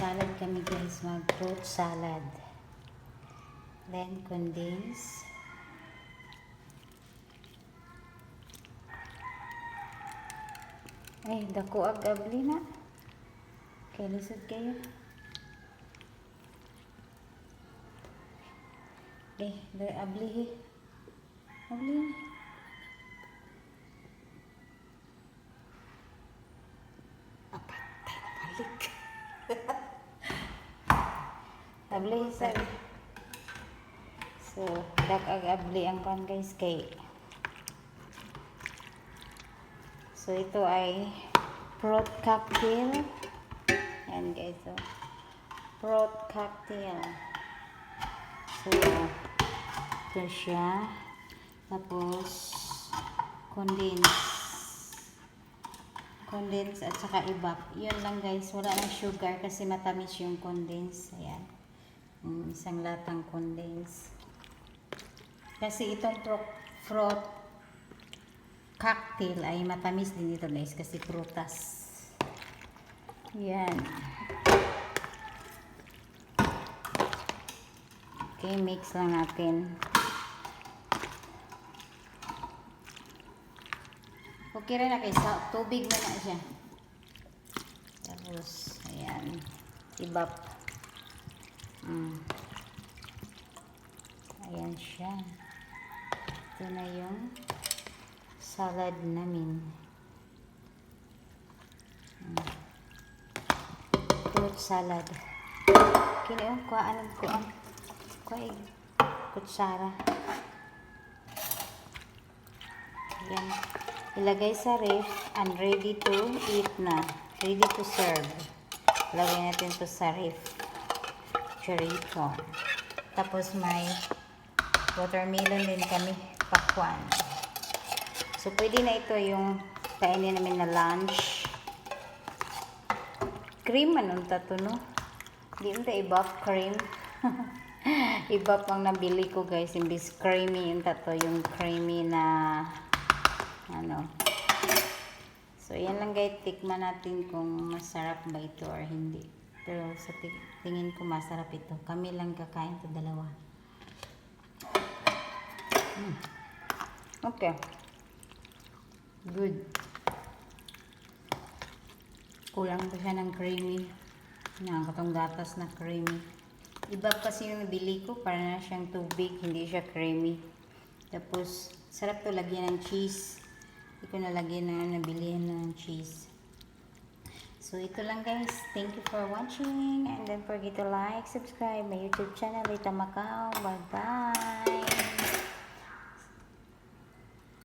Mag-salad kami guys, mag-fruit salad. Then condense. Ay, dako ag-abli na. Kaya lisod kayo. Abli. Abli. Apatay na balik. Abli sabi. So, abli ang pan guys kay. So, ito ay fruit cocktail. Yan guys. So, fruit cocktail. So, ito siya. Tapos, condense at saka ibap. Yun lang guys. Wala nang sugar kasi matamis yung condense. Ayan. Isang latang condense. Kasi itong fruit cocktail ay matamis din ito guys. Kasi prutas. Yan. Okay, mix lang natin. Okay rin na guys. Tubig mo na siya. Tapos, ayan. Ibap. Ayan siya. Ito na yung salad namin. Fruit salad. Kini kuhaan ko ang kutsara. Ayan. Ilagay sa ref and ready to eat na. Ready to serve. Lagay natin to sa ref. Chorito. Tapos may watermelon din kami pakwan. So, pwede na ito yung kainin namin na lunch. Cream, anong tato, no? Di mo ibap cream. Ibap ang nabili ko, guys. Imbis creamy yung tato. Yung creamy na ano. So, yan lang, guys. Tikman natin kung masarap ba ito or hindi. Pero sa tingin ko masarap ito. Kami lang kakain ito, dalawa. Okay. Good. Kulang pa siya ng creamy. Yan, katong gatas na creamy. Iba kasi yung nabili ko, para na siyang tubig, hindi siya creamy. Tapos, sarap to lagyan ng cheese. Hindi ko nalagyan na nabilihan na ng cheese. So, ito lang guys. Thank you for watching. And don't forget to like, subscribe my YouTube channel, Lita Macau. Bye-bye!